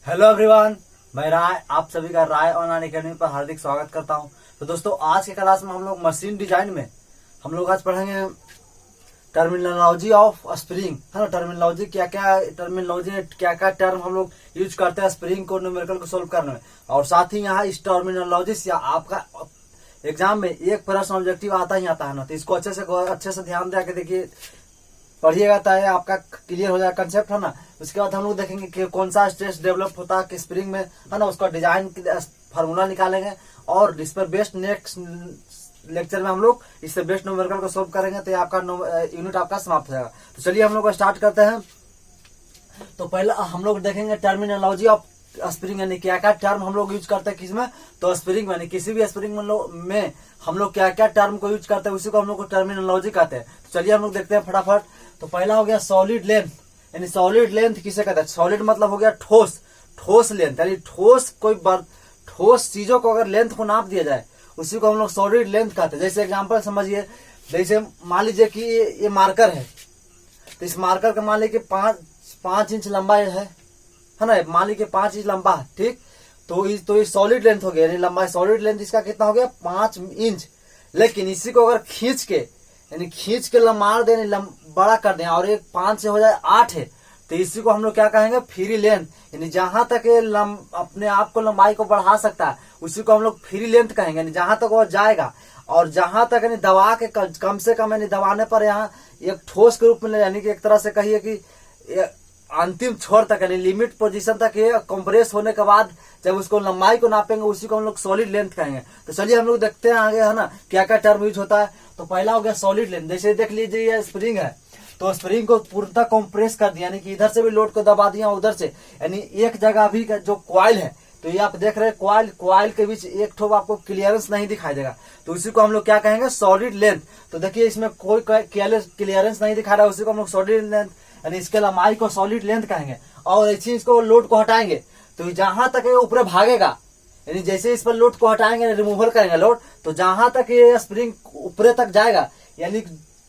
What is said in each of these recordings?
Hello everyone, मैं राय आप सभी का राय ऑनलाइन अकेडमी पर हार्दिक स्वागत करता हूं। तो दोस्तों, आज के क्लास में हम लोग मशीन डिजाइन में हम लोग आज पढ़ेंगे टर्मिनोलॉजी ऑफ स्प्रिंग, है ना। टर्मिनोलॉजी क्या क्या टर्म हम लोग यूज करते हैं स्प्रिंग को न्यूमेरिकल को सोल्व करने में। और साथ ही यहाँ इस टर्मिनोलॉजी से आपका एग्जाम में एक प्रश्न ऑब्जेक्टिव आता ही आता है ना, तो इसको अच्छे से ध्यान दे के देखिए, पढ़िएगा तो आपका क्लियर हो जाएगा कंसेप्ट, है ना। उसके बाद हम लोग देखेंगे कि कौन सा स्ट्रेस डेवलप होता है कि स्प्रिंग में, है ना, उसका डिजाइन फार्मूला निकालेंगे और इस पर बेस्ट नेक्स्ट लेक्चर में हम लोग इससे बेस्ट न्यूमेरिकल को सोल्व करेंगे, तो आपका यूनिट आपका समाप्त हो जाएगा। तो चलिए हम लोग स्टार्ट करते हैं। तो पहले हम लोग देखेंगे टर्मिनोलॉजी ऑफ स्प्रिंग, यानी क्या क्या टर्म हम लोग यूज करते हैं किसमें, तो स्प्रिंग में, किसी भी स्प्रिंग में हम लोग क्या क्या टर्म को यूज करते हैं उसी को हम लोग को टर्मिनोलॉजी कहते हैं। तो चलिए हम लोग देखते हैं फटाफट। तो पहला हो गया सॉलिड लेंथ, यानी सॉलिड लेंथ किसे कहते हैं। सॉलिड मतलब हो गया ठोस लेंथ, यानी ठोस चीजों को अगर लेंथ को नाप दिया जाए उसी को हम लोग सॉलिड लेंथ कहते हैं। जैसे एग्जांपल समझिए, जैसे मान लीजिए कि ये मार्कर है, तो इस मार्कर का मान लीजिए 5 इंच लंबा है ना, मान लीजिए 5 इंच लंबा है, ठीक। तो ये सॉलिड लेंथ हो गया, यानी लंबाई सॉलिड लेंथ इसका कितना हो गया 5 इंच। लेकिन इसी को अगर खींच के लंबा दें, बड़ा कर दें और एक 5 से हो जाए 8 है, तो इसी को हम लोग क्या कहेंगे फ्री लेंथ, यानी जहां तक अपने आप को लंबाई को बढ़ा सकता है उसी को हम लोग फ्री लेंथ कहेंगे, यानी जहां तक वो जाएगा और जहां तक यानी दबा के कम से कम यानी दबाने पर यहाँ एक ठोस के रूप में, यानी कि एक तरह से कहिए कि अंतिम छोर तक यानी लिमिट पोजीशन तक ये कंप्रेस होने के बाद जब उसको लंबाई को नापेंगे उसी को हम लोग सॉलिड लेंथ कहेंगे। तो चलिए हम लोग देखते हैं आगे, है ना, क्या क्या टर्म यूज होता है। तो पहला हो गया सॉलिड लेंथ। जैसे देख लीजिए ये स्प्रिंग है, तो स्प्रिंग को पूर्णतः कंप्रेस कर दिया, यानी कि इधर से भी लोड को दबा दिया उधर से, यानी एक जगह भी जो कॉइल है, तो ये आप देख रहे हैं कॉइल के बीच एक ठोप आपको क्लियरेंस नहीं दिखाई देगा, तो उसी को हम लोग क्या कहेंगे सॉलिड लेंथ। तो देखिए इसमें कोई क्लियरेंस नहीं दिखा रहा है, उसी को हम लोग सॉलिड लेंथ यानी इसके लंबाई को सॉलिड लेंथ कहेंगे। और ऐसे इसको लोड को हटाएंगे तो जहां तक ये ऊपर भागेगा, यानी जैसे इस पर लोड को हटाएंगे रिमूवल करेंगे लोड, तो जहां तक ये स्प्रिंग ऊपर तक जाएगा, यानी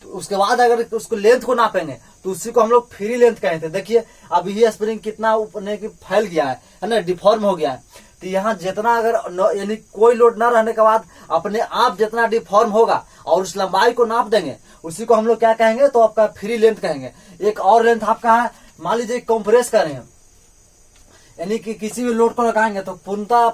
उसके बाद अगर उसको लेंथ को नापेंगे तो उसी को हम लोग फ्री लेंथ कहते हैं। देखिए अब ये स्प्रिंग कितना ऊपर फैल गया है ना, डिफॉर्म हो गया है। तो यहाँ जितना अगर यानी कोई लोड न रहने के बाद अपने आप जितना डिफॉर्म होगा और उस लंबाई को नाप देंगे उसी को हम लोग क्या कहेंगे, तो आपका फ्री लेंथ कहेंगे। एक और लेंथ आपका है, मान लीजिए कंप्रेस करेंगे, यानी कि किसी भी लोड को लगाएंगे तो पूर्णतः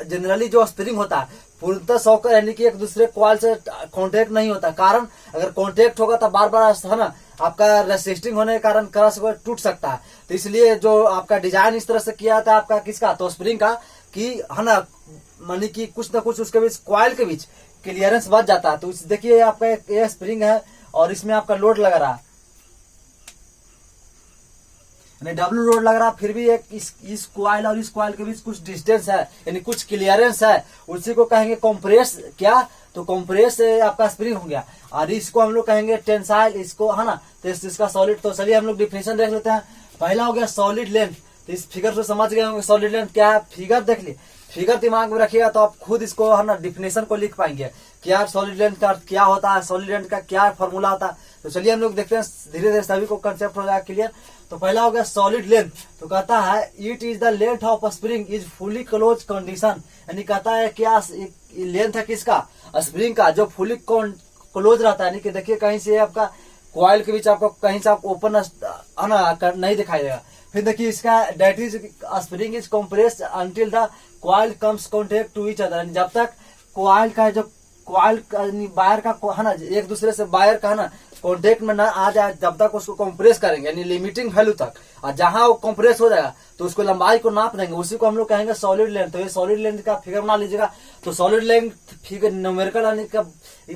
जनरली जो स्प्रिंग होता है पूर्णतः सॉकर यानी कि एक दूसरे कॉइल से कांटेक्ट नहीं होता। कारण अगर कांटेक्ट होगा तो बार बार, है ना, आपका रेसिस्टिंग होने के कारण क्रश टूट सकता है। तो इसलिए जो आपका डिजाइन इस तरह से किया था आपका किसका, तो स्प्रिंग का, कि है ना, मानी कि कुछ ना कुछ उसके बीच कॉइल के बीच क्लियरेंस बच जाता है। तो देखिए आपका ये स्प्रिंग है और इसमें आपका लोड लग रहा है, डब्ल्यू लोड लग रहा है, फिर भी एक इस कॉइल और इस कॉइल के बीच कुछ डिस्टेंस है, यानी कुछ क्लियरेंस है, उसी को कहेंगे कंप्रेस। क्या, तो कंप्रेस आपका स्प्रिंग हो गया। और इसको हम लोग कहेंगे टेंसाइल, इसको, है ना, तो इसका सॉलिड। तो चलिए हम लोग डिफिनेशन देख लेते हैं। पहला हो गया सॉलिड लेंथ, तो इस फिगर से समझ गए होंगे सॉलिड लेंथ क्या है। फिगर देख ली, फिगर दिमाग में रखिएगा तो आप खुद इसको, है ना, डिफिनेशन को लिख पाएंगे क्या सॉलिड लेंथ का क्या होता है, सॉलिड लेंथ का क्या फॉर्मूला होता है। तो चलिए हम लोग देखते हैं, धीरे धीरे सभी को कंसेप्ट हो जाएगा क्लियर। तो पहला हो गया सॉलिड लेंथ, तो कहता है it is the length of spring is fully close condition, यानी कहता है क्या लेंथ है किसका, स्प्रिंग का, जो फुली क्लोज रहता है, यानी कि देखिए कहीं से आपका कॉइल के बीच आपको कहीं से आप ओपन नहीं दिखाई देगा। फिर देखिए इसका that is spring is compressed until the coil comes contact to each other, जब तक कॉइल का जो कॉइल वायर का, है ना, एक दूसरे से वायर का, है ना, कॉन्टेक्ट में ना आ जाए जब तक उसको कंप्रेस करेंगे, यानी लिमिटिंग वैल्यू तक। और जहां वो कंप्रेस हो जाएगा तो उसको लंबाई को नाप देंगे, उसी को हम लोग कहेंगे सॉलिड लेंथ। तो ये सॉलिड लेंथ का फिगर बना लीजिएगा। तो सॉलिड लेंथ फिगर न्यूमेरिकल यानी का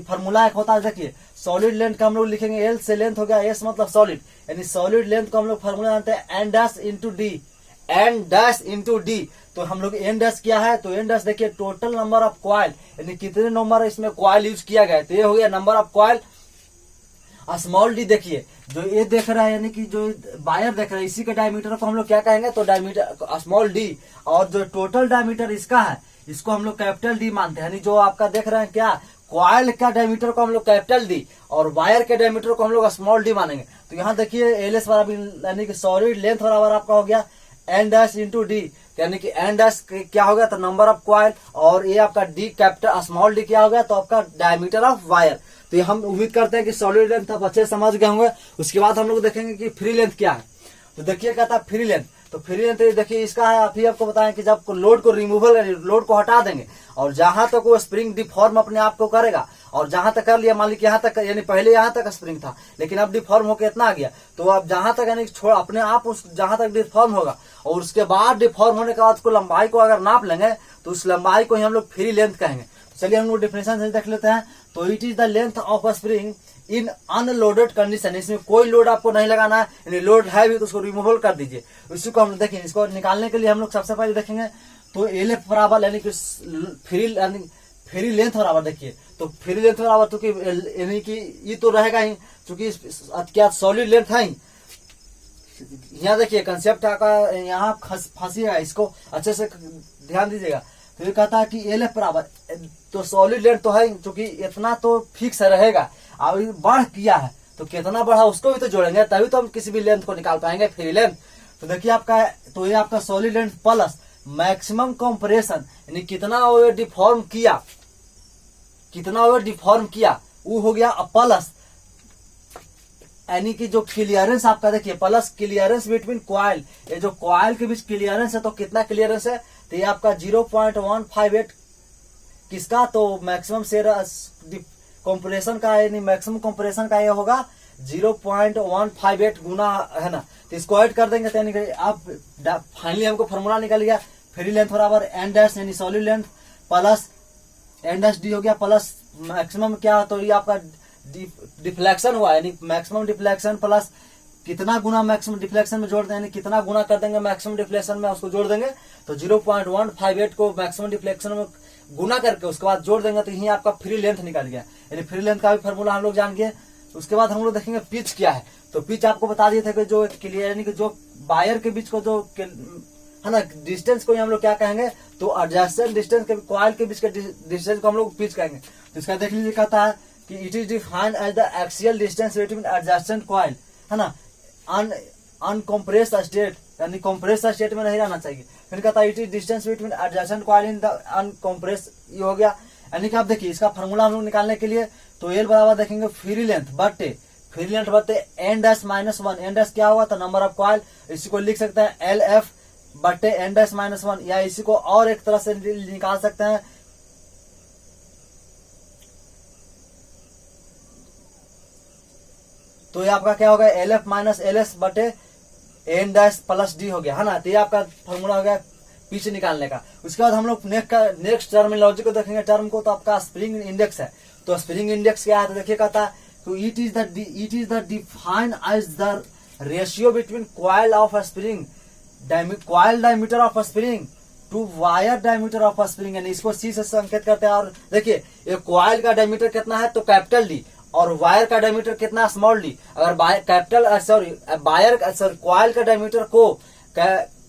फॉर्मूला एक होता है, देखिए सॉलिड लेंथ का हम लोग लिखेंगे एल से लेंथ हो गया, एस मतलब सॉलिड, यानी सॉलिड लेंथ को हम लोग फॉर्मूला जानते हैं N dash into D, N dash into D. तो हम लोग एन डैश क्या है, तो एन डैश देखिए टोटल नंबर ऑफ कॉइल, यानी कितने नंबर इसमें कॉइल यूज किया गया है, तो ये हो गया number of coil. Small D देखिए जो ये देख रहा है, यानी कि जो वायर देख रहा है इसी के डायमीटर को हम लोग क्या कहेंगे, तो डायमीटर स्मॉल डी। और जो टोटल डायमीटर इसका है इसको हम लोग कैपिटल डी मानते हैं, यानी जो आपका देख रहे हैं क्या कॉइल का डायमीटर को हम लोग कैपिटल डी और वायर के डायमीटर को हम लोग स्मॉल डी मानेंगे। तो यहाँ देखिए एल एस बराबर यानी कि सॉलिड लेंथ बराबर आपका हो गया एन डैश इंटू डी, यानी कि एन डैश क्या हो गया तो नंबर ऑफ क्वाइल, और ये आपका डी कैपिटल स्मॉल डी क्या हो गया तो आपका डायमीटर ऑफ वायर। तो ये हम उम्मीद करते हैं कि सॉलिड लेंथ आप अच्छे समझ गए होंगे। उसके बाद हम लोग देखेंगे कि फ्री लेंथ क्या है। तो देखिए क्या था फ्री लेंथ, तो फ्री लेंथ देखिए इसका है, अभी आपको बताएं कि जब लोड को रिमूवल, लोड को हटा देंगे और जहां तक वो स्प्रिंग डिफॉर्म अपने आप को करेगा, और जहां तक कर लिया, मान लीजिए यहाँ तक, यानी पहले यहाँ तक स्प्रिंग था लेकिन अब डिफॉर्म होकर इतना आ गया, तो अब जहां तक यानी छोड़ अपने आप उस जहां तक डिफॉर्म होगा, और उसके बाद डिफॉर्म होने के बाद उसको लंबाई को अगर नाप लेंगे तो उस लंबाई को ही हम लोग फ्री लेंथ कहेंगे। तो चलिए हम लोग डिफिनेशन देख लेते हैं। तो it is the length of a spring in unloaded condition, इसमें कोई लोड आपको नहीं लगाना है, यानी लोड है भी तो उसको रिमूवल कर दीजिए। इसी को हम देखेंगे, इसको निकालने के लिए हम लोग सबसे पहले देखेंगे तो एल एफ बराबर यानी कि फ्री लेंथ बराबर, देखिए तो फ्री लेंथ बराबर, क्योंकि यानी कि ये तो रहेगा ही, चूंकि क्या सॉलिड लेंथ है ही। यहाँ देखिए कंसेप्ट का यहाँ फंसी है, इसको अच्छे से ध्यान दीजिएगा। तो ये कहता है कि एल एफ बराबर, तो सॉलिड लेंथ तो है क्योंकि इतना तो फिक्स रहेगा, अब बढ़ किया है तो कितना बढ़ा उसको भी तो जोड़ेंगे, तभी तो हम किसी भी लेंथ को निकाल पाएंगे फ्री लेंथ। तो देखिए आपका, तो ये आपका solid length plus maximum compression, यानी कितना वो डिफॉर्म किया, कितना वो डिफॉर्म किया वो हो गया, प्लस यानी कि जो क्लियरेंस आपका देखिए, प्लस क्लियरेंस बिटवीन कॉइल, ये जो कॉइल के बीच क्लियरेंस है, तो कितना क्लियरेंस है तो ये आपका 0.158 किसका, तो मैक्सिमम शेयर कंप्रेशन का, यानी मैक्सिमम कंप्रेशन का ये होगा 0.158 गुना है ना। तो इसको ऐड कर देंगे तो यानी कि आप फाइनली हमको फॉर्मूला निकल गया, फ्री लेंथ बराबर एन डैश यानी solid length plus N dash D हो गया, प्लस मैक्सिमम क्या, तो ये आपका डिफ्लेक्शन हुआ, यानी मैक्सिमम डिफ्लेक्शन प्लस कितना गुना मैक्सिमम डिफ्लेक्शन में जोड़ देंगे, यानी कितना गुना कर देंगे मैक्सिमम डिफ्लेक्शन में, उसको जोड़ देंगे तो 0.158 को मैक्सिमम डिफ्लेक्शन में गुना करके उसके बाद जोड़ देंगे तो यही आपका फ्री लेंथ निकल गया। यानी फ्री लेंथ का भी फॉर्मूला हम लोग जान गए। उसके बाद हम लोग देखेंगे पिच क्या है। तो पिच आपको बता दिए थे कि जो क्लियर, यानी कि जो वायर के बीच को जो है ना डिस्टेंस को हम लोग क्या कहेंगे, तो एडजस्टेंट डिस्टेंस के कॉइल के बीच के डिस्टेंस को हम लोग पिच कहेंगे। तो इसका देख लीजिए कहता है कि it is defined as the axial distance between adjacent coil, है ना, अनकम्प्रेस्ड स्टेट, यानी कंप्रेस्ड स्टेट में नहीं रहना चाहिए। फिर कहता है it is distance between adjacent coil in the uncompressed, ये हो गया। यानी कि आप देखिए इसका फार्मूला हम लोग निकालने के लिए तो एल बराबर देखेंगे फ्री लेंथ बटे N dash minus one, N dash क्या होगा तो नंबर ऑफ कॉइल, इसी को लिख सकते हैं एल एफ बटे एन डैश माइनस वन, या इसी को और एक तरह से निकाल सकते हैं, तो ये आपका क्या होगा L F minus L S बटे एन डैश प्लस डी हो गया, है ना। तो ये आपका फॉर्मूला हो गया पिच निकालने का। उसके बाद हम लोग नेक्स्ट टर्मिनोलॉजी को देखेंगे, टर्म को, तो आपका स्प्रिंग इंडेक्स है। तो स्प्रिंग इंडेक्स क्या है तो देखिए कहता है तो it is the defined as the ratio between coil of spring, coil diameter of spring to wire diameter of spring, यानी इसको सी से संकेत करते हैं। और देखिए ये कॉइल का डायमीटर कितना है तो कैपिटल डी, और वायर का डायमीटर कितना स्मॉल डी। अगर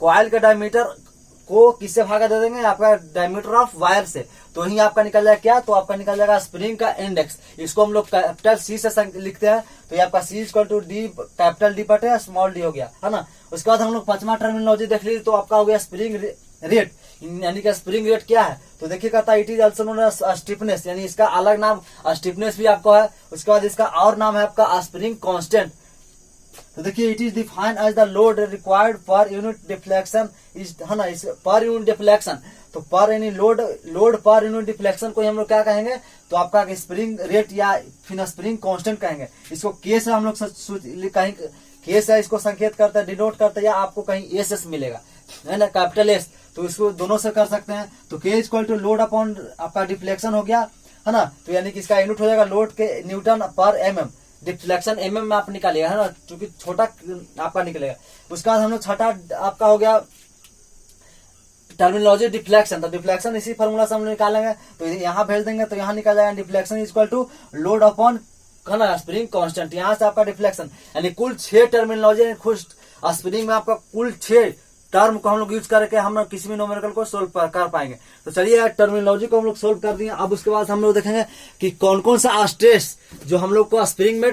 कॉइल का डायमीटर को किससे भागा दे देंगे, आपका डायमीटर ऑफ वायर से, तो ही आपका निकल जाएगा क्या, तो आपका निकल जाएगा स्प्रिंग का इंडेक्स। इसको हम लोग कैपिटल सी से लिखते हैं, तो ये आपका C equal to D capital D बटे स्मॉल डी हो गया, है ना। उसके बाद हम लोग पांचवा टर्मिनोलॉजी देख लीजिए, तो आपका हो गया स्प्रिंग रेट, यानी कि स्प्रिंग रेट क्या है तो देखिए कहता है it is also known as stiffness, यानी इसका अलग नाम स्टिफनेस भी आपको है। उसके बाद इसका और नाम है आपका स्प्रिंग कांस्टेंट। तो देखिए it is defined as the load required per unit deflection is, है ना, पर यूनिट डिफ्लेक्शन, तो पर यानी लोड पर यूनिट डिफ्लेक्शन को हम लोग क्या कहेंगे तो आपका स्प्रिंग रेट या फिर स्प्रिंग कांस्टेंट कहेंगे। इसको के से हम लोग कहीं के से इसको संकेत करते हैं, डिनोट करते हैं, या आपको कहीं एस मिलेगा, है ना, कैपिटल एस, तो इसको दोनों से कर सकते हैं। तो के इक्वल टू लोड अपॉन आपका डिफ्लेक्शन हो गया, है ना, तो यानी कि इसका यूनिट हो जाएगा लोड के न्यूटन पर एमएम, डिफ्लेक्शन एमएम में आप निकालिएगा, है ना, क्योंकि छोटा आपका निकलेगा। उसके बाद हम लोग छठा आपका हो गया टर्मिनोलॉजी डिफ्लेक्शन। तो डिफ्लेक्शन इसी फॉर्मूला से हम लोग निकालेंगे, तो यहाँ भेज देंगे तो यहाँ निकल जाएगा deflection equal to load upon, है ना, स्प्रिंग कांस्टेंट। यहाँ से आपका डिफ्लेक्शन यानी कुल 6 टर्मिनोलॉजी, खुश स्प्रिंग में आपका कुल 6 टर्म को हम लोग यूज करके हम किसी भी न्यूमेरिकल को सोल्व कर पाएंगे। तो चलिए टर्मिनोलॉजी को हम लोग सोल्व कर दिए। अब उसके बाद हम लोग देखेंगे कि कौन कौन सा स्ट्रेस जो हम लोग को स्प्रिंग में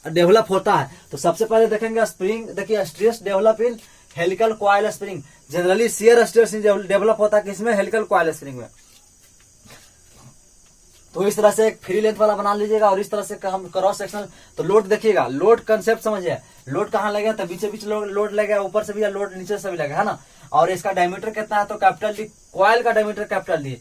डेवलप होता है। तो सबसे पहले देखेंगे स्प्रिंग, देखिए stress develop in helical coil spring. Generally shear stress develop होता है किसमें, हेलिकल कॉइल स्प्रिंग में। तो इस तरह से एक फ्री लेंथ वाला बना लीजिएगा और इस तरह से हम क्रॉस सेक्शनल। तो लोड देखिएगा, लोड कंसेप्ट समझिए, लोड कहाँ लगेगा, तो बीचे बीच लोड लगेगा, ऊपर से भी या लोड नीचे से भी लगेगा, है ना। और इसका डायमीटर कितना है, तो कैपिटल डी, कॉइल का डायमीटर कैपिटल डी,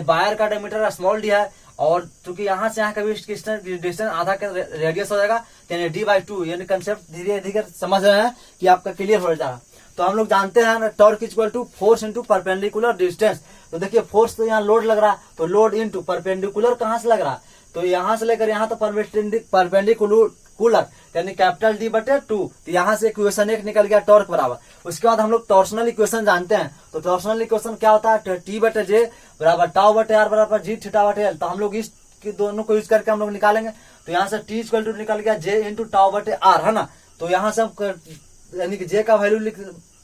वायर का डायमीटर स्मॉल डी है। और चूंकि यहाँ से यहाँ का भी डिस्टेंस आधा का रेडियस हो जाएगा, यानी d/2, यानी कंसेप्ट धीरे धीरे समझ रहे हैं कि आपका क्लियर हो जाएगा। तो हम लोग जानते हैं ना, torque equal to force into perpendicular distance. तो देखिए फोर्स तो यहाँ लोड लग रहा है, तो लोड इंटू परपेंडिकुलर कहाँ से लग रहा है, तो यहाँ से लेकर यहाँ तो परपेंडिकुलर यानी कैपिटल D/2। तो यहाँ से इक्वेशन 1 निकल गया, टॉर्क बराबर। उसके बाद हम लोग टॉर्सनल इक्वेशन जानते हैं। तो टॉर्सनल इक्वेशन क्या होता है, T/J बराबर टाउ/R बराबर G θ/L। तो हम लोग इस दोनों को यूज करके हम लोग निकालेंगे। तो यहाँ से T इक्वल टू निकल गया J इंटू टाउ/R, है ना। तो यहाँ से हम यानी कि J का वैल्यू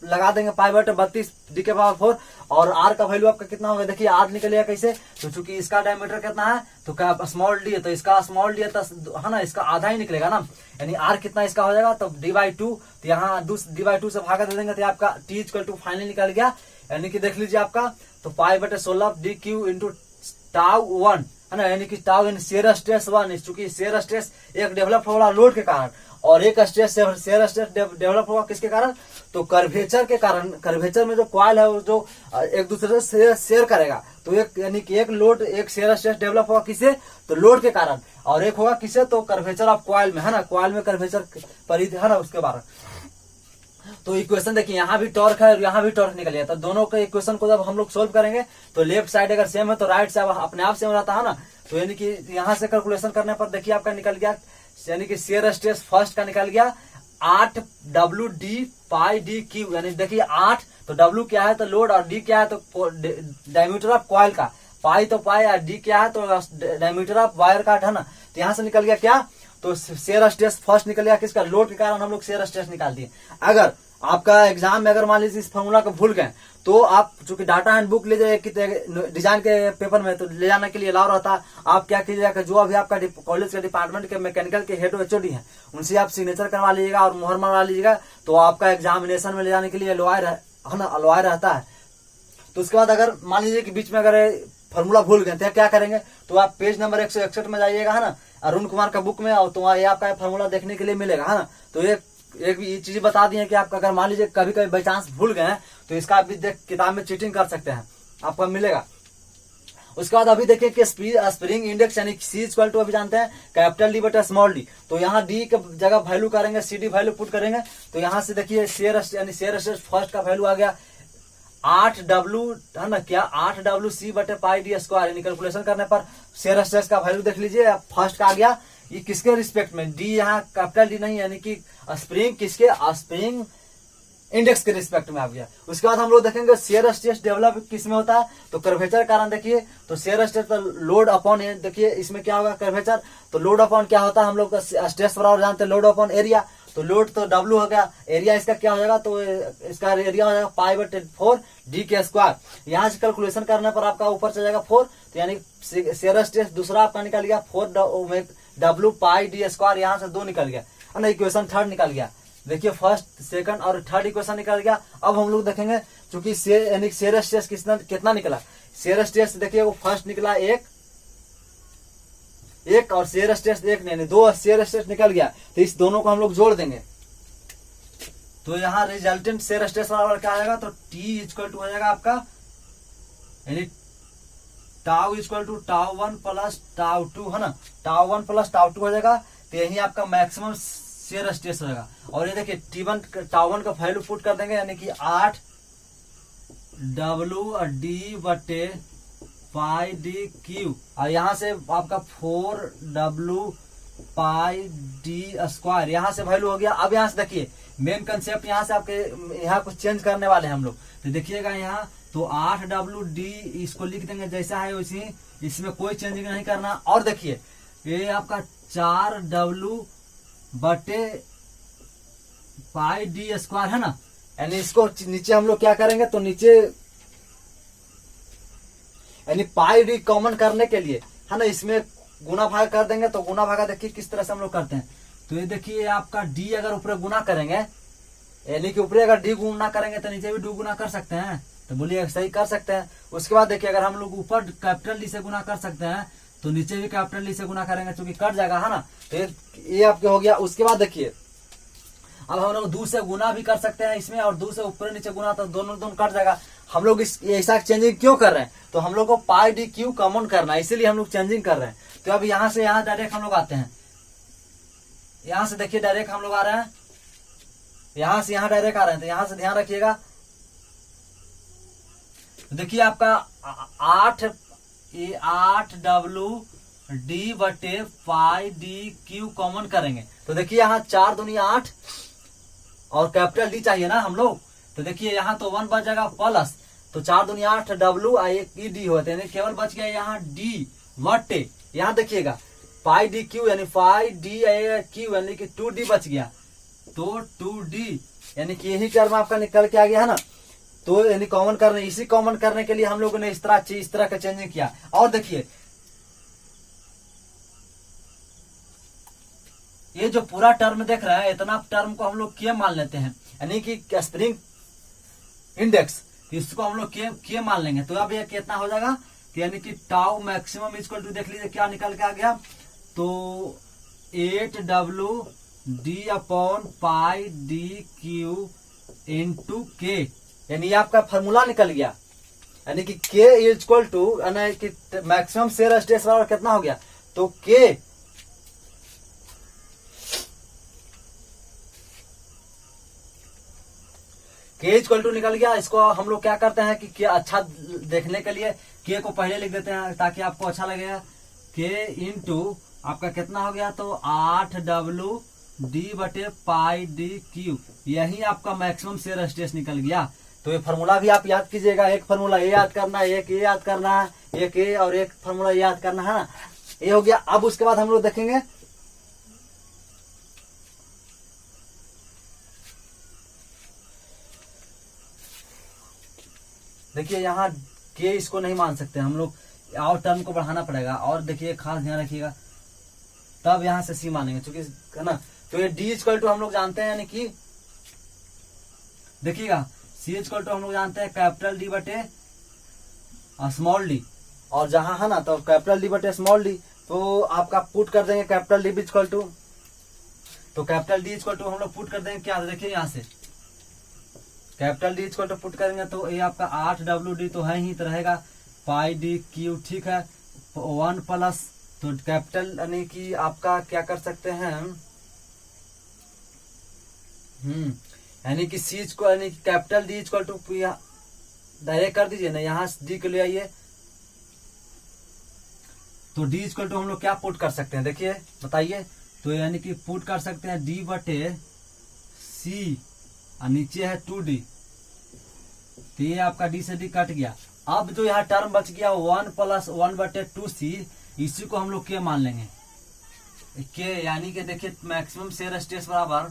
लगा देंगे π/32 D⁴, और R का वैल्यू आपका कितना होगा, देखिए R निकलेगा कैसे, तो चूंकि इसका डायमीटर कितना है, तो क्या स्मॉल डी है, तो इसका स्मॉल डी है, है ना, इसका आधा ही निकलेगा ना, यानी R कितना इसका हो जाएगा, तो d/2। तो यहाँ d/2 से भागा दे देंगे, तो आपका T इक्वल टू फाइनली निकल गया, यानी कि देख लीजिए आपका, तो π/16 DQ इंटू τ1, है ना, यानी कि टाउ यानी शेयर स्ट्रेस 1। चूंकि शेयर स्ट्रेस एक डेवलप हो रहा लोड के कारण, और एक स्ट्रेस शेयर स्ट्रेस डेवलप होगा किसके कारण, तो कर्वेचर के कारण। कर्वेचर में जो कॉइल है वो जो एक दूसरे से शेयर करेगा, तो एक यानी कि एक लोड एक शेयर स्ट्रेस डेवलप होगा किसे, तो लोड के कारण, और एक होगा किसे, तो कर्वेचर ऑफ कॉइल में, है ना, कॉइल में कर्वेचर परिधि, है ना, उसके बारे में। तो इक्वेशन देखिए, यहाँ भी टॉर्क है और यहाँ भी टॉर्क निकल गया। तो दोनों के इक्वेशन को जब हम लोग सोल्व करेंगे, तो लेफ्ट साइड अगर सेम है तो राइट साइड अपने आप सेम रहता है ना। तो यानी कि यहाँ से कैलकुलेशन करने पर देखिए आपका निकल गया, यानी कि शेयर स्ट्रेस फर्स्ट का निकल गया 8WD/DQ, यानी देखिए 8, तो W क्या है, तो लोड, और D क्या है, तो डायमीटर ऑफ कॉइल का, पाई तो पाई, और D क्या है, तो डायमीटर ऑफ वायर का, है ना। तो यहाँ से निकल गया क्या, तो शेयर स्ट्रेस फर्स्ट निकल गया किसका, लोड के कारण हम लोग शेयर स्ट्रेस निकाल दिए। अगर आपका एग्जाम में अगर मान लीजिए इस फॉर्मूला को भूल गए, तो आप चूंकि डाटा एंड बुक ले जाए डिजाइन के पेपर में, तो ले जाने के लिए अलाउ रहता है। आप क्या कीजिएगा, जो अभी आपका कॉलेज के डिपार्टमेंट के मैकेनिकल के हेड HOD हैं, उनसे आप सिग्नेचर करवा लीजिएगा और मुहर मरवा लीजिएगा, तो आपका एग्जामिनेशन में ले जाने के लिए अलाउ रहता है। तो उसके बाद अगर मान लीजिए कि बीच में अगर फॉर्मूला भूल गए, तो क्या करेंगे, तो आप पेज नंबर 161 में जाइएगा, है ना, अरुण कुमार का बुक में, और तो ये आपका फॉर्मूला देखने के लिए मिलेगा, है ना। तो एक भी चीज बता दी है कि आप अगर मान लीजिए कभी कभी बाई चांस भूल गए हैं, तो इसका आप भी देख किताब में चीटिंग कर सकते हैं, आपको मिलेगा। उसके बाद अभी देखिए कि स्प्रिंग इंडेक्स यानी C इक्वल टू अभी जानते हैं कैपिटल D/स्मॉल d। तो यहाँ D के जगह वैल्यू करेंगे, CD वैल्यू पुट करेंगे। तो यहाँ से देखिए शेयर यानी शेयर स्ट्रेस फर्स्ट का वैल्यू आ गया 8W, है ना, क्या 8WC/πd², यानी कैलकुलेशन करने पर शेयर स्ट्रेस का वैल्यू देख लीजिए, फर्स्ट का आ गया, ये किसके रिस्पेक्ट में, D यहाँ कैपिटल D नहीं, यानी कि स्प्रिंग किसके, स्प्रिंग इंडेक्स के रिस्पेक्ट में आ गया। उसके बाद हम लोग देखेंगे शेयर स्ट्रेस डेवलप किस में होता है, तो कर्वेचर कारण। देखिए तो शेयर स्ट्रेस तो लोड अपॉन, देखिए इसमें क्या होगा कर्वेचर, तो लोड अपॉन क्या होता है, हम लोग स्ट्रेस बराबर जानते हैं लोड अपॉन एरिया। तो लोड तो W हो गया, एरिया इसका क्या हो जाएगा, तो इसका एरिया हो जाएगा π/4 D²। यहाँ से कैलकुलेशन करने पर आपका ऊपर चल जाएगा 4, तो यानी शेयर स्ट्रेस दूसरा आपका निकल गया 4W πd², यहाँ से 2 निकल गया, है ना, इक्वेशन थर्ड निकल गया। देखिए फर्स्ट सेकंड और थर्ड इक्वेशन निकल गया। अब हम लोग देखेंगे चूंकि शेयर स्ट्रेस कितना निकला, शेयर स्ट्रेस देखिए वो फर्स्ट निकला एक और शेयर स्ट्रेस 1 नहीं 2 शेयर स्ट्रेस निकल गया। तो इस दोनों को हम लोग जोड़ देंगे, तो यहाँ रिजल्टेंट शेयर स्ट्रेस बराबर क्या आएगा, तो T इक्वल टू हो जाएगा आपका, यानी टाउ इक्वल टू τ1 प्लस τ2, है ना, τ1 प्लस τ2 हो जाएगा। तो यही आपका मैक्सिमम शेयर स्ट्रेस होगा। और ये देखिए τ1 का वैल्यू पुट कर देंगे, यानी कि 8WD/πdQ, और यहाँ से आपका 4W/πd², यहाँ से वैल्यू हो गया। अब यहाँ से देखिए मेन कंसेप्ट, यहाँ से आपके यहाँ कुछ चेंज करने वाले हैं हम लोग। तो देखिएगा यहाँ, तो 8WD इसको लिख देंगे जैसा है वैसे, इसमें कोई चेंजिंग नहीं करना। और देखिए ये आपका 4W/πd² है ना, यानी इसको नीचे हम लोग क्या करेंगे, तो नीचे यानी πd कॉमन करने के लिए, है ना, इसमें गुना भाग कर देंगे। तो गुना भागा देखिए किस तरह से हम लोग करते हैं। तो ये देखिए आपका D अगर ऊपर गुना करेंगे, यानी कि ऊपर अगर डी गुना करेंगे तो नीचे भी डी गुना कर सकते हैं, तो बोलिए सही कर सकते हैं। उसके बाद देखिए, अगर हम लोग ऊपर कैपिटल डी से गुना कर सकते हैं तो नीचे भी कैपिटल डी से गुना करेंगे, क्योंकि कट जाएगा, है ना। तो ये आपके हो गया। उसके बाद देखिए, अब हम लोग 2 से गुना भी कर सकते हैं इसमें, और 2 से ऊपर नीचे गुना, तो दोनों कट जाएगा। हम लोग इस ऐसा चेंजिंग क्यों कर रहे हैं, तो हम लोग को पाई डी क्यू कॉमन करना है, इसीलिए हम लोग चेंजिंग कर रहे हैं। तो अब यहाँ से यहाँ डायरेक्ट हम लोग आते हैं, यहाँ से देखिए डायरेक्ट हम लोग आ रहे हैं, यहाँ से यहाँ डायरेक्ट आ रहे हैं, तो यहाँ से ध्यान रखिएगा। तो देखिए आपका 8W/D/पाई/D/Q कॉमन करेंगे, तो देखिए यहाँ 4 दूनी 8 और कैपिटल डी चाहिए ना हम लोग, तो देखिए यहाँ तो 1 बच जाएगा प्लस, तो 4 दूनी 8 W एक डी होते हैं, केवल बच गया यहाँ डी बटे, यहाँ देखिएगा पाई डी क्यू यानी पाई डी क्यू यानी कि 2D बच गया, तो 2D यानी कि यही टर्म आपका निकल के आ गया, है ना। तो यानी कॉमन करने, इसी कॉमन करने के लिए हम लोगों ने इस तरह का चेंजिंग किया। और देखिए ये जो पूरा टर्म देख रहे हैं, इतना टर्म को हम लोग के मान लेते हैं, यानी कि स्प्रिंग इंडेक्स, इसको हम लोग के मान लेंगे। तो अब ये कितना हो जाएगा, यानी कि टाउ मैक्सिमम इक्वल टू, देख लीजिए क्या निकल के आ गया, तो 8W/D/पाई/D/Q इंटू के, यानी ये आपका फॉर्मूला निकल गया। यानी कि K equal to maximum shear stress बराबर कितना हो गया, तो के इक्वल टू निकल गया। इसको हम लोग क्या करते हैं कि अच्छा देखने के लिए के को पहले लिख देते हैं ताकि आपको अच्छा लगेगा। के इंटू आपका कितना हो गया, तो 8W/D/पाई/D/Q, यही आपका मैक्सिमम शेयर स्ट्रेस निकल गया। तो ये फार्मूला भी आप याद कीजिएगा, एक फार्मूला ये याद करना है, एक ये याद करना है, एक ये और एक फार्मूला याद करना है ना, ये हो गया। अब उसके बाद हम लोग देखेंगे देखिए यहाँ के इसको नहीं मान सकते हम लोग, और टर्म को बढ़ाना पड़ेगा। और देखिए खास ध्यान रखिएगा, तब यहाँ से सी मानेंगे, क्योंकि है ना। तो ये डी इक्वल टू हम लोग जानते हैं, यानी कि देखिएगा सी इक्वल टू हम लोग जानते हैं कैपिटल डी बटे स्मॉल डी, और जहां है ना तो कैपिटल डी बटे स्मॉल डी, तो आपका पुट कर देंगे कैपिटल डी इक्वल टू, तो कैपिटल डी इक्वल टू हम लोग पुट कर देंगे क्या, देखिए यहाँ से capital D equal to put करेंगे, तो ये आपका 8W/D तो है ही, तो रहेगा पाई/D/Q, ठीक है, 1 प्लस, तो कैपिटल यानी कि आपका क्या कर सकते हैं, यानी कि सी को यानी कि capital D equal to direct कर दीजिए ना, यहाँ डी को ले आइए, तो डी इक्वल टू हम लोग क्या पुट कर सकते हैं, देखिए बताइए। तो यानी कि पुट कर सकते हैं डी बटे सी, और नीचे है 2D, तो ये आपका डी से डी कट गया। अब जो यहाँ टर्म बच गया 1 + 1/2C, इसी को हम लोग के मान लेंगे, के यानी कि देखिए मैक्सिमम शेयर स्ट्रेस बराबर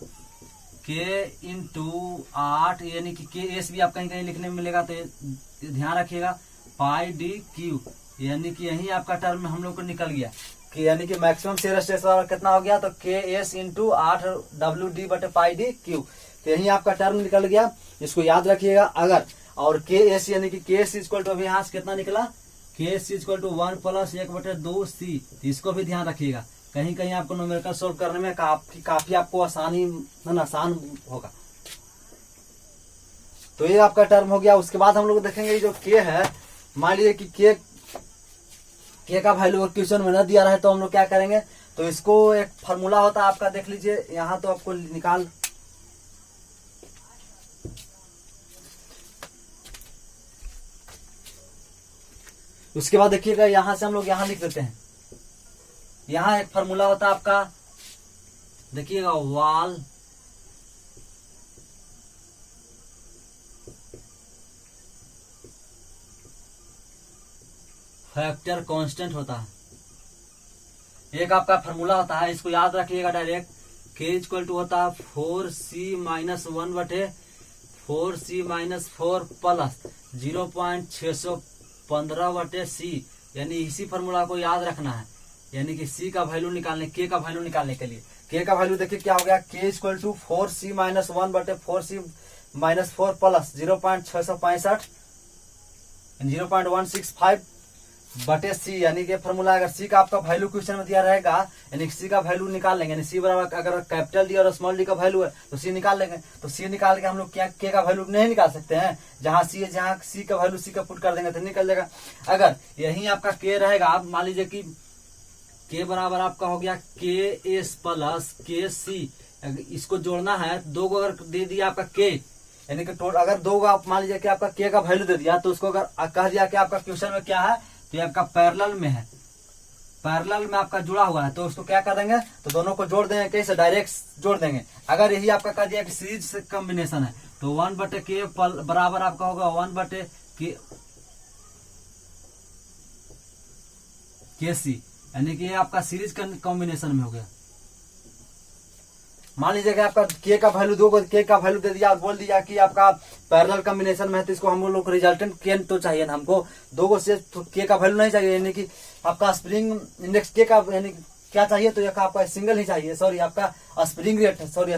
के इंटू 8, यानी कि के एस भी आप कहीं कहीं लिखने में मिलेगा, तो ध्यान रखिएगा पाई/D/Q, यानी कि यही आपका टर्म हम लोग को निकल गया कि यानी कि मैक्सिमम शेयर स्ट्रेस बराबर कितना हो गया, तो के एस इंटू 8W/D/पाई/D/Q, तो यही आपका टर्म निकल गया। इसको याद रखिएगा। अगर और के एस यानी कि के एस इक्वल टू अभी यहाँ से कितना निकला, के एस इक्वल टू 1 + 1/2C, इसको भी ध्यान रखिएगा, कहीं कहीं आपको न्यूमेरिकल सोल्व करने में काफी आपको आसान होगा। तो ये आपका टर्म हो गया। उसके बाद हम लोग देखेंगे जो के है, मान लीजिए कि के का वैल्यू क्वेश्चन में न दिया रहे, तो हम लोग क्या करेंगे, तो इसको एक फार्मूला होता है आपका, देख लीजिए यहाँ, तो आपको निकाल, उसके बाद देखिएगा यहां से हम लोग यहां लिख देते हैं, यहां एक फार्मूला होता है आपका, देखिएगा वाल फैक्टर कांस्टेंट होता है, एक आपका फार्मूला होता है, इसको याद रखिएगा डायरेक्ट, के इक्वल टू होता है 4C - 1/4C - 4 प्लस 0.615/C, यानी इसी फार्मूला को याद रखना है, यानी कि सी का वैल्यू निकालने, के का वैल्यू निकालने के लिए, के का वैल्यू देखिए क्या हो गया, के इक्वल टू 4c माइनस 1 बटे 4c माइनस 4 प्लस 0.665 0.165 बटे सी, यानी कि फॉर्मूला अगर सी का आपका वैल्यू क्वेश्चन में दिया रहेगा, यानी सी का वैल्यू निकाल लेंगे, यानी सी बराबर अगर कैपिटल डी और स्मॉल डी का वैल्यू है तो सी निकाल लेंगे। तो सी निकाल के हम लोग क्या के का वैल्यू नहीं निकाल सकते हैं, जहां सी है जहां सी का वैल्यू सी का पुट कर देंगे तो निकल जाएगा। अगर यही आपका के रहेगा, आप मान लीजिए कि के बराबर आपका हो गया के एस प्लस के सी, इसको जोड़ना है, दो को अगर दे दिया आपका के, यानी कि अगर दो को आप मान लीजिए कि आपका के का वैल्यू दे दिया, तो उसको अगर कह दिया कि आपका क्वेश्चन में क्या है, तो ये आपका पैरेलल में है, पैरेलल में आपका जुड़ा हुआ है, तो उसको क्या कर देंगे, तो दोनों को जोड़ देंगे, कैसे डायरेक्ट जोड़ देंगे। अगर यही आपका कह दिया कि सीरीज से कॉम्बिनेशन है, तो 1 बटे के बराबर आपका होगा 1 बटे के सी, यानी कि ये आपका सीरीज कॉम्बिनेशन में हो गया। मान लीजिए कि आपका के का वैल्यू दो को के का वैल्यू दे दिया और बोल दिया कि आपका पैरेलल कॉम्बिनेशन में है, तो इसको हम लोग रिजल्टेंट के तो चाहिए ना हमको, दो को से तो के का वैल्यू नहीं चाहिए, यानी कि आपका स्प्रिंग इंडेक्स के का यानी क्या चाहिए, तो एक आपका सिंगल ही चाहिए, सॉरी आपका स्प्रिंग रेट है, सॉरी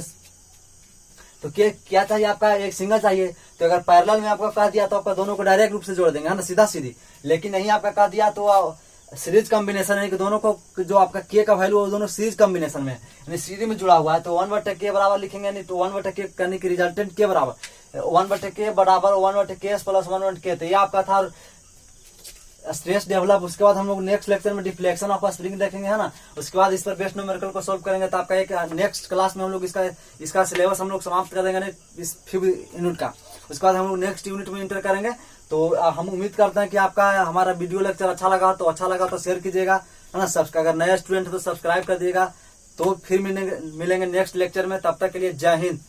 तो के क्या चाहिए आपका एक सिंगल चाहिए। तो अगर पैरेलल में आपका कह दिया तो आपका दोनों को डायरेक्ट रूप से जोड़ देंगे, है ना, सीधा सीधी। लेकिन नहीं आपका कह दिया तो सीरीज कॉम्बिनेशन है कि दोनों को जो आपका के का वैल्यू है दोनों सीरीज कॉम्बिनेशन में यानी सीरीज में जुड़ा हुआ है, तो 1 बटे के बराबर लिखेंगे, नहीं तो 1 बटे के यानी कि रिजल्टेंट के बराबर 1 बटे के बराबर 1 बटे के प्लस 1 बटे के। तो ये आपका था स्ट्रेस डेवलप। उसके बाद हम लोग नेक्स्ट लेक्चर में डिफ्लेक्शन ऑफ स्प्रिंग देखेंगे, है ना। उसके बाद इस पर बेस्ट न्यूमेरिकल को सॉल्व करेंगे, तो आपका एक नेक्स्ट क्लास में हम लोग इसका सिलेबस हम लोग समाप्त कर देंगे इस 5th यूनिट का। उसके बाद हम लोग नेक्स्ट यूनिट में इंटर करेंगे। तो हम उम्मीद करते हैं कि आपका हमारा वीडियो लेक्चर अच्छा लगा तो शेयर कीजिएगा, है ना। अगर नया स्टूडेंट है तो सब्सक्राइब कर दिएगा। तो फिर मिलेंगे नेक्स्ट लेक्चर में, तब तक के लिए जय हिंद।